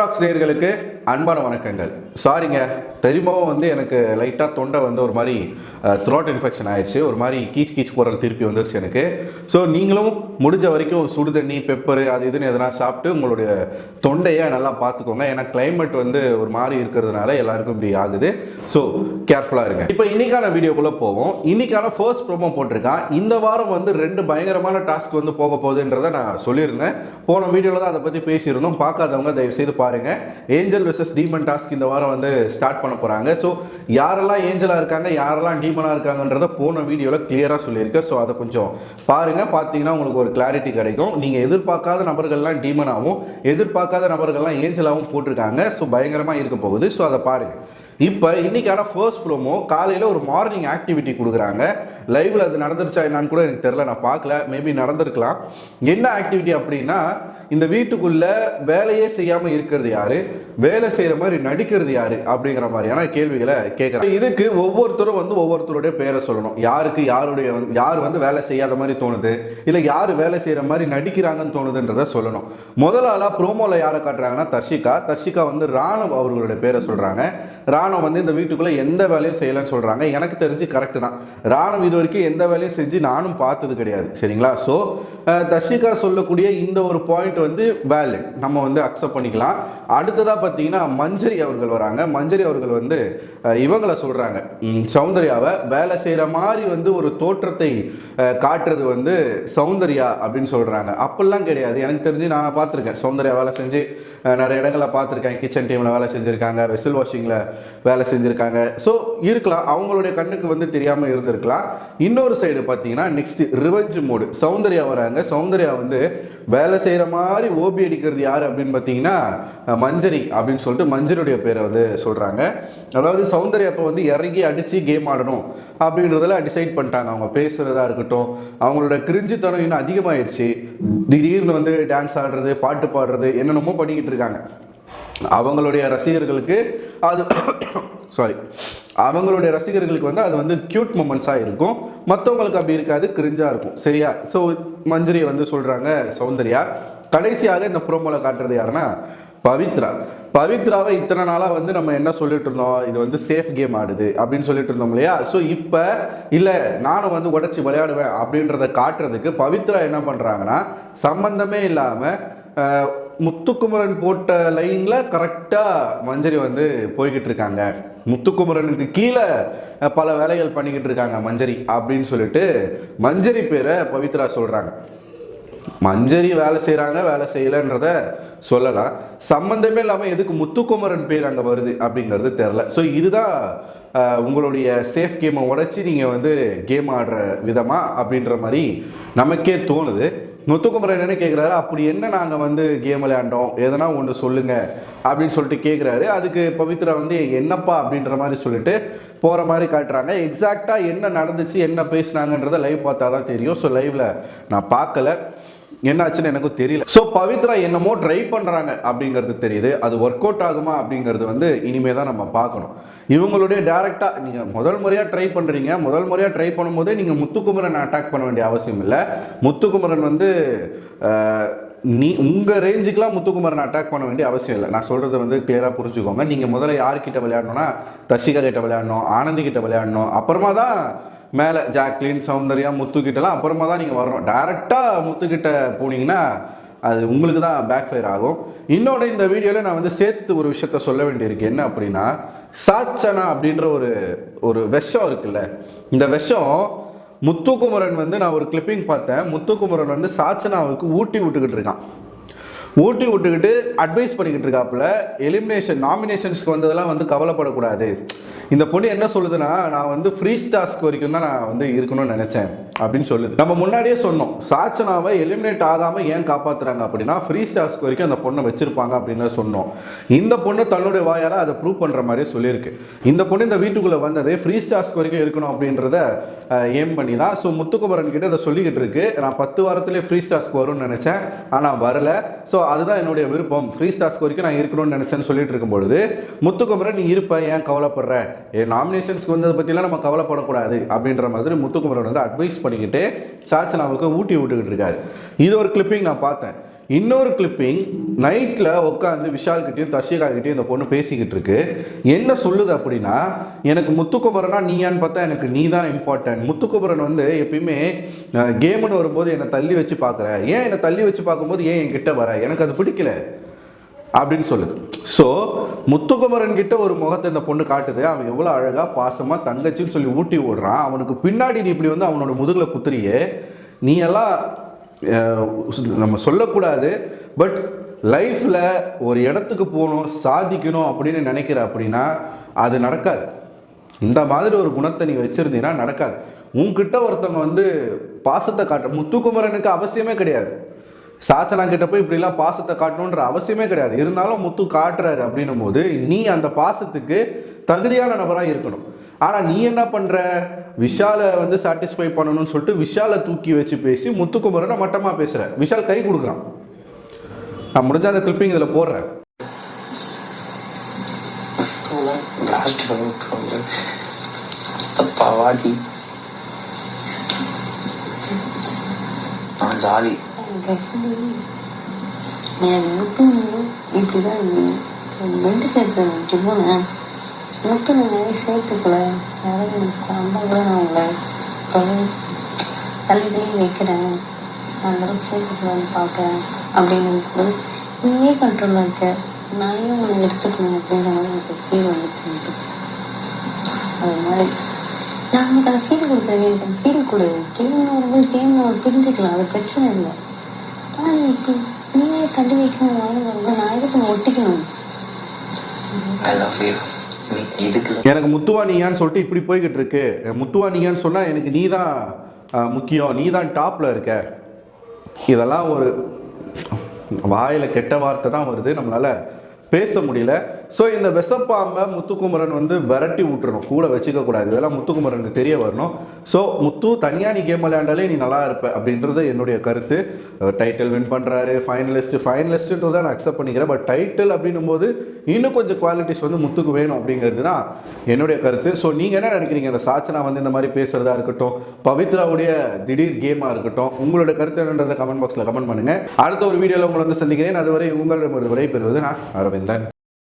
Tax நேயர்களுக்கு அன்பான வணக்கங்கள். சாரிங்க, தெரியுமாவும் வந்து எனக்கு லைட்டாக தொண்டை வந்து ஒரு மாதிரி த்ரோட் இன்ஃபெக்ஷன் ஆயிடுச்சு. ஒரு மாதிரி கீச் கீச் போடுறது திருப்பி வந்துருச்சு எனக்கு. ஸோ நீங்களும் முடிஞ்ச வரைக்கும் சுடு தண்ணி, பெப்பரு அது இதுன்னு எதனா சாப்பிட்டு உங்களுடைய தொண்டையை நல்லா பார்த்துக்கோங்க. ஏன்னா கிளைமேட் வந்து ஒரு மாதிரி இருக்கிறதுனால எல்லாருக்கும் இப்படி ஆகுது. ஸோ கேர்ஃபுல்லாக இருங்க. இப்போ இன்னைக்கான வீடியோக்குள்ளே போவோம். இன்னைக்கான ஃபர்ஸ்ட் ப்ரோமோ போட்டிருக்கான். இந்த வாரம் வந்து 2 பயங்கரமான டாஸ்க் வந்து போக போகுதுன்றதை நான் சொல்லியிருந்தேன். போன வீடியோவில் தான் அதை பற்றி பேசியிருந்தோம். பார்க்காதவங்க தயவு செய்து பாருங்க. ஏஞ்சல் வெர்சஸ் டீமன் டாஸ்க் இந்த வாரம் வந்து ஸ்டார்ட் பண்ண போறாங்க. ஸோ யாரெல்லாம் ஏஞ்சலா இருக்காங்க, யாரெல்லாம் டீமனா இருக்காங்கன்றத போன வீடியோவில் கிளியரா சொல்லியிருக்கேன். ஸோ அதை கொஞ்சம் பாருங்க. பார்த்தீங்கன்னா உங்களுக்கு ஒரு கிளாரிட்டி கிடைக்கும். நீங்க எதிர்பார்க்காத நபர்கள்லாம் டீமனாகவும் எதிர்பார்க்காத நபர்கள்லாம் ஏஞ்சலாகவும் போட்டிருக்காங்க. ஸோ பயங்கரமா இருக்க போகுது. ஸோ அதை பாருங்க. இப்போ இன்னைக்கான ஃபர்ஸ்ட் ப்ரோமோ காலையில் ஒரு மார்னிங் ஆக்டிவிட்டி கொடுக்குறாங்க. லைவ்ல அது நடந்துருச்சா என்னான்னு கூட எனக்கு தெரியல, நான் பார்க்கல. மேபி நடந்திருக்கலாம். என்ன ஆக்டிவிட்டி அப்படின்னா, இந்த வீட்டுக்குள்ள வேலையே செய்யாமல் இருக்கிறது யாரு, வேலை செய்கிற மாதிரி நடிக்கிறது யாரு அப்படிங்கிற மாதிரியான கேள்விகளை கேட்குறாங்க. இதுக்கு ஒவ்வொருத்தரும் வந்து ஒவ்வொருத்தருடைய பேரை சொல்லணும். யாருக்கு யார் வந்து வேலை செய்யாத மாதிரி தோணுது, இல்லை யார் வேலை செய்கிற மாதிரி நடிக்கிறாங்கன்னு தோணுதுன்றதை சொல்லணும். முதலாளா ப்ரோமோவில் யாரை காட்டுறாங்கன்னா தர்ஷிகா வந்து ராணுவ அவர்களுடைய பேரை சொல்கிறாங்க. ராணுவ வந்து இந்த வீட்டுக்குள்ள எந்த வேலையும் செய்யலன்னு சொல்றாங்க. எனக்கு தெரிஞ்சு கரெக்ட் தான். ராணுவ இது வரைக்கும் எந்த வேலையும் செஞ்சு நானும் பார்த்தது கிடையாது. சரிங்களா? ஸோ தர்ஷிகா சொல்லக்கூடிய இந்த ஒரு பாயிண்ட் வந்து வேலிட், நம்ம வந்து அக்செப்ட் பண்ணிக்கலாம். அடுத்ததா பார்த்தீங்கன்னா மஞ்சரி அவர்கள் வராங்க. மஞ்சரி அவர்கள் வந்து இவங்களை சொல்றாங்க, சௌந்தர்யாவை வேலை செய்யற மாதிரி வந்து ஒரு தோற்றத்தை காட்டுறது வந்து சௌந்தர்யா அப்படின்னு சொல்றாங்க. அப்படிலாம் கிடையாது. எனக்கு தெரிஞ்சு நான் பார்த்துருக்கேன். சௌந்தர்யா வேலை செஞ்சு நிறைய இடங்களில் பார்த்துருக்கேன். கிச்சன் டீமில் வேலை செஞ்சுருக்காங்க, வெசல் வாஷிங்கில் வேலை செஞ்சுருக்காங்க. ஸோ இருக்கலாம், அவங்களுடைய கண்ணுக்கு வந்து தெரியாமல் இருந்திருக்கலாம். இன்னொரு சைடு பார்த்தீங்கன்னா நெக்ஸ்ட் ரிவெஞ்ச் மோடு சௌந்தர்யா வராங்க. சௌந்தர்யா வந்து வேலை செய்கிற மாதிரி ஓபி அடிக்கிறது யார் அப்படின்னு பார்த்தீங்கன்னா மஞ்சரி அப்படின்னு சொல்லிட்டு மஞ்சரியுடைய பேரை வந்து சொல்கிறாங்க. அதாவது சௌந்தர்யா இப்போ வந்து இறங்கி அடித்து கேம் ஆடணும் அப்படின்றதெல்லாம் டிசைட் பண்ணிட்டாங்க. அவங்க பேசுகிறதா இருக்கட்டும், அவங்களோட கிரிஞ்சுத்தனம் இன்னும் அதிகமாகிடுச்சு. திடீர்னு வந்து டான்ஸ் ஆடுறது, பாட்டு பாடுறது, என்னென்னமோ பண்ணிக்கிட்டு இருக்காங்க. அவங்களுடைய ரசிகர்களுக்கு அது அவங்களுடைய ரசிகர்களுக்கு வந்து அது வந்து கியூட் மொமெண்ட்ஸாக இருக்கும். மற்றவங்களுக்கு அப்படி இருக்காது, கிரிஞ்சாக இருக்கும். சரியா? ஸோ மஞ்சரியை வந்து சொல்கிறாங்க சௌந்தர்யா. கடைசியாக இந்த ப்ரோமோவில் காட்டுறது யாருன்னா பவித்ராவை இத்தனை நாளாக வந்து நம்ம என்ன சொல்லிட்டு இருந்தோம், இது வந்து சேஃப் கேம் ஆடுது அப்படின்னு சொல்லிட்டு இருந்தோம் இல்லையா? ஸோ இப்போ இல்லை, நானும் வந்து உடச்சி விளையாடுவேன் அப்படின்றத காட்டுறதுக்கு பவித்ரா என்ன பண்ணுறாங்கன்னா, சம்பந்தமே இல்லாமல் முத்துக்குமரன் போட்ட லைனில் கரெக்டாக மஞ்சரி வந்து போய்கிட்டு இருக்காங்க. முத்துக்குமரனுக்கு கீழே பல வேலைகள் பண்ணிக்கிட்டு இருக்காங்க மஞ்சரி அப்படின்னு சொல்லிட்டு மஞ்சரி பேரை பவித்ரா சொல்கிறாங்க. மஞ்சரி வேலை செய்கிறாங்க, வேலை செய்யலைன்றத சொல்லலாம். சம்பந்தமே இல்லாமல் எதுக்கு முத்துக்குமரன் பேர் அங்கே வருது அப்படிங்கிறது தெரில. ஸோ இதுதான் உங்களுடைய சேஃப் கேமை உடைச்சி நீங்கள் வந்து கேம் ஆடுற விதமா அப்படின்ற மாதிரி நமக்கே தோணுது. முத்துக்குமரன் என்ன கேட்குறாரு, அப்படி என்ன நாங்கள் வந்து கேம் விளையாண்டோம், எதனா ஒன்று சொல்லுங்க அப்படின்னு சொல்லிட்டு கேட்குறாரு. அதுக்கு பவித்ரா வந்து என்னப்பா அப்படின்ற மாதிரி சொல்லிட்டு போகிற மாதிரி காட்டுறாங்க. எக்ஸாக்டாக என்ன நடந்துச்சு, என்ன பேசினாங்கன்றதை லைவ் பார்த்தா தான் தெரியும். ஸோ லைவ்ல நான் பார்க்கல, என்னாச்சுன்னு எனக்கும் தெரியல. ஸோ பவித்ரா என்னமோ ட்ரை பண்ணுறாங்க அப்படிங்கிறது தெரியுது. அது ஒர்க் அவுட் ஆகுமா அப்படிங்கிறது வந்து இனிமே தான் நம்ம பார்க்கணும். இவங்களுடைய டேரெக்டாக நீங்கள் முதல் முறையாக ட்ரை பண்ணுறீங்க. முதல் முறையாக ட்ரை பண்ணும்போதே நீங்கள் முத்துக்குமரன் அட்டாக் பண்ண வேண்டிய அவசியம் இல்லை. முத்துக்குமரன் வந்து உங்கள் ரேஞ்சுக்கெலாம் முத்துக்குமரன் அட்டாக் பண்ண வேண்டிய அவசியம் இல்லை. நான் சொல்கிறது வந்து கிளியராக புரிஞ்சுக்கோங்க. நீங்கள் முதல்ல யார்கிட்ட விளையாடணும்னா தர்ஷிகா கிட்ட விளையாடணும், ஆனந்தி கிட்ட விளையாடணும். அப்புறமா தான் மேலே ஜாக்லின், சௌந்தர்யா, முத்துக்கிட்டலாம் அப்புறமா தான் நீங்கள் வரணும். டைரெக்டாக முத்துக்கிட்ட போனீங்கன்னா அது உங்களுக்கு தான் பேக் ஃபயர் ஆகும். இன்னொன்று, இந்த வீடியோவில் நான் வந்து சேர்த்து ஒரு விஷயத்த சொல்ல வேண்டியிருக்கு. என்ன அப்படின்னா, சாச்சனா அப்படின்ற ஒரு விஷம் இருக்குல்ல, இந்த விஷம் முத்துக்குமரன் வந்து நான் ஒரு கிளிப்பிங் பார்த்தேன். முத்துக்குமரன் வந்து சாச்சனாவுக்கு ஊட்டி விட்டுக்கிட்டு அட்வைஸ் பண்ணிக்கிட்டு இருக்காப்புல. எலிமினேஷன் நாமினேஷன்ஸ்க்கு வந்ததெல்லாம் வந்து கவலைப்படக்கூடாது. இந்த பொண்ணு என்ன சொல்லுதுன்னா, நான் வந்து ஃப்ரீ டாஸ்க் வரைக்கும் தான் நான் வந்து இருக்கணும்னு நினைச்சேன் அப்படின்னு சொல்லுது. நம்ம முன்னாடியே சொன்னோம், சாச்சனாவை எலிமினேட் ஆகாமல் ஏன் காப்பாற்றுறாங்க அப்படின்னா ஃப்ரீ டாஸ்க் வரைக்கும் அந்த பொண்ணை வச்சிருப்பாங்க அப்படின்னு சொன்னோம். இந்த பொண்ணு தன்னுடைய வாயால் அதை ப்ரூவ் பண்ணுற மாதிரியே சொல்லியிருக்கு. இந்த பொண்ணு இந்த வீட்டுக்குள்ளே வந்ததே ஃப்ரீ டாஸ்க் வரைக்கும் இருக்கணும் அப்படின்றத ஏம் பண்ணி தான். ஸோ முத்துக்குமரன் கிட்ட அதை சொல்லிக்கிட்டு இருக்கு, நான் 10 வாரத்திலே ஃப்ரீ டாஸ்க் வரும்னு நினைச்சேன், ஆனால் வரல. ஸோ அதுதான் என்னுடைய விருப்பம், ஃப்ரீ டாஸ்க் வரைக்கும் நான் இருக்கணும்னு நினைச்சேன்னு சொல்லிட்டு இருக்கும்பொழுது முத்துக்குமரன், நீ இருப்ப, ஏன் கவலைப்படுற, நாமினேஷன்ஸ்க்கு வந்ததை பற்றிலாம் நம்ம கவலைப்படக்கூடாது அப்படின்ற மாதிரி முத்துக்குமரன் வந்து அட்வைஸ் பண்ணிக்கிட்டு சாச்சனாவுக்கு ஊட்டி விட்டுக்கிட்டு இருக்காரு. இது ஒரு கிளிப்பிங் நான் பார்த்தேன். இன்னொரு கிளிப்பிங் நைட்டில் உட்காந்து விஷால்கிட்டையும் தர்ஷிகாக்கிட்டையும் இந்த பொண்ணு பேசிக்கிட்டு இருக்கு. என்ன சொல்லுது அப்படின்னா, எனக்கு முத்துக்குமரனா நீயான்னு பார்த்தா எனக்கு நீ தான் இம்பார்ட்டன்ட். முத்துக்குமரன் வந்து எப்பயுமே கேம்னு வரும்போது என்னை தள்ளி வச்சு பார்க்குற, ஏன் என்னை தள்ளி வச்சு பார்க்கும்போது ஏன் என்கிட்ட வர, எனக்கு அது பிடிக்கல அப்படின்னு சொல்லுது. ஸோ முத்துக்குமரன் கிட்ட ஒரு முகத்தை இந்த பொண்ணு காட்டுது. அவன் எவ்வளோ அழகாக பாசமாக தங்கச்சின்னு சொல்லி ஊட்டி ஓடுறான். அவனுக்கு பின்னாடி நீ இப்படி வந்து அவனோட முதுகில் குத்துறியே, நீ எல்லாம் நம்ம சொல்லக்கூடாது. பட் லைஃப்பில் ஒரு இடத்துக்கு போகணும், சாதிக்கணும் அப்படின்னு நினைக்கிற அப்படின்னா அது நடக்காது. இந்த மாதிரி ஒரு குணத்தை நீ வச்சுருந்தீங்கன்னா நடக்காது. உன்கிட்ட ஒருத்தவங்க வந்து பாசத்தை காட்ட முத்துக்குமரனுக்கு அவசியமே கிடையாது. சாச்சனா கிட்ட போய் இப்படிலாம் பாசத்தை காட்டணுன்ற அவசியமே கிடையாது. இருந்தாலும் முத்து காட்டுறாரு அப்படின்னும் போது நீ அந்த பாசத்துக்கு தகுதியான நபராக இருக்கணும். ஆனால் நீ என்ன பண்ணுற, விஷாலை வந்து சாட்டிஸ்ஃபை பண்ணணும்னு சொல்லிட்டு விஷாலை தூக்கி வச்சு பேசி முத்துக்குமரனை மட்டமாக பேசுகிற. விஷால் கை கொடுக்குறான். நான் முடிஞ்ச அந்த கிளிப்பிங் இதில் போடுறேன். ஜாலி முத்து இப்படிதான் ரெண்டு பேருக்கு விட்டு போனேன். முத்து நான் நிறைய சேர்த்துக்கல, யாரும் அந்த கூட நான் உங்களை தள்ளி வைக்கிறேன், நான் நிறைய சேர்த்துக்கலான்னு பார்க்குறேன் அப்படின்னு போது நீயே கண்ட்ரோலாக இருக்க, நானே உன்னை எடுத்துக்கணும் அப்படின்ற மாதிரி எனக்கு ஃபீல் வந்துட்டு. அது மாதிரி நான் உங்களுக்கு அதை ஃபீல் கொடுக்குறேன், எனக்கு ஃபீல் கொடு. கேம்னு வரும்போது கேம்னு பிரிஞ்சுக்கலாம், அது பிரச்சனை இல்லை. ஆனால் இப்படி நீயே தள்ளி வைக்கணும் வரும்போது நான் எதுக்கு ஒட்டிக்கணும். எனக்கு முத்துவா நீயான்னு சொல்லிட்டு இப்படி போய்கிட்டு இருக்கு. முத்துவா நீயான்னு சொன்னால் எனக்கு நீ தான் முக்கியம், நீ தான் டாப்பில் இருக்க. இதெல்லாம் ஒரு வாயில் கெட்ட வார்த்தை தான் வருது, நம்மளால் பேச முடியல. ஸோ இந்த விஷப்பாம்பை முத்துக்குமரன் வந்து விரட்டி விட்டுறணும், கூட வச்சுக்கக்கூடாது. இதெல்லாம் முத்துக்குமரனுக்கு தெரிய வரணும். ஸோ முத்து தனியாக நீ கேம் விளையாண்டாலே நீ நல்லா இருப்ப அப்படின்றது என்னுடைய கருத்து. டைட்டில் வின் பண்ணுறாரு, ஃபைனலிஸ்ட்டுன்றதை நான் அக்செப்ட் பண்ணிக்கிறேன். பட் டைட்டில் அப்படின்னும் போது இன்னும் கொஞ்சம் குவாலிட்டிஸ் வந்து முத்துக்கு வேணும் அப்படிங்கிறது தான் என்னுடைய கருத்து. ஸோ நீங்கள் என்ன நினைக்கிறீங்க? இந்த சாச்சனா வந்து இந்த மாதிரி பேசுகிறதா இருக்கட்டும், பவித்ராவுடைய திடீர் கேமாக இருக்கட்டும், உங்களோட கருத்து என்னன்றதை கமெண்ட் பாக்ஸில் கமெண்ட் பண்ணுங்கள். அடுத்த ஒரு வீடியோவில் உங்களை வந்து சந்திக்கிறேன். அதுவரை உங்களிடம் ஒரு விடை பெறுவது நான் அரவிந்தன்.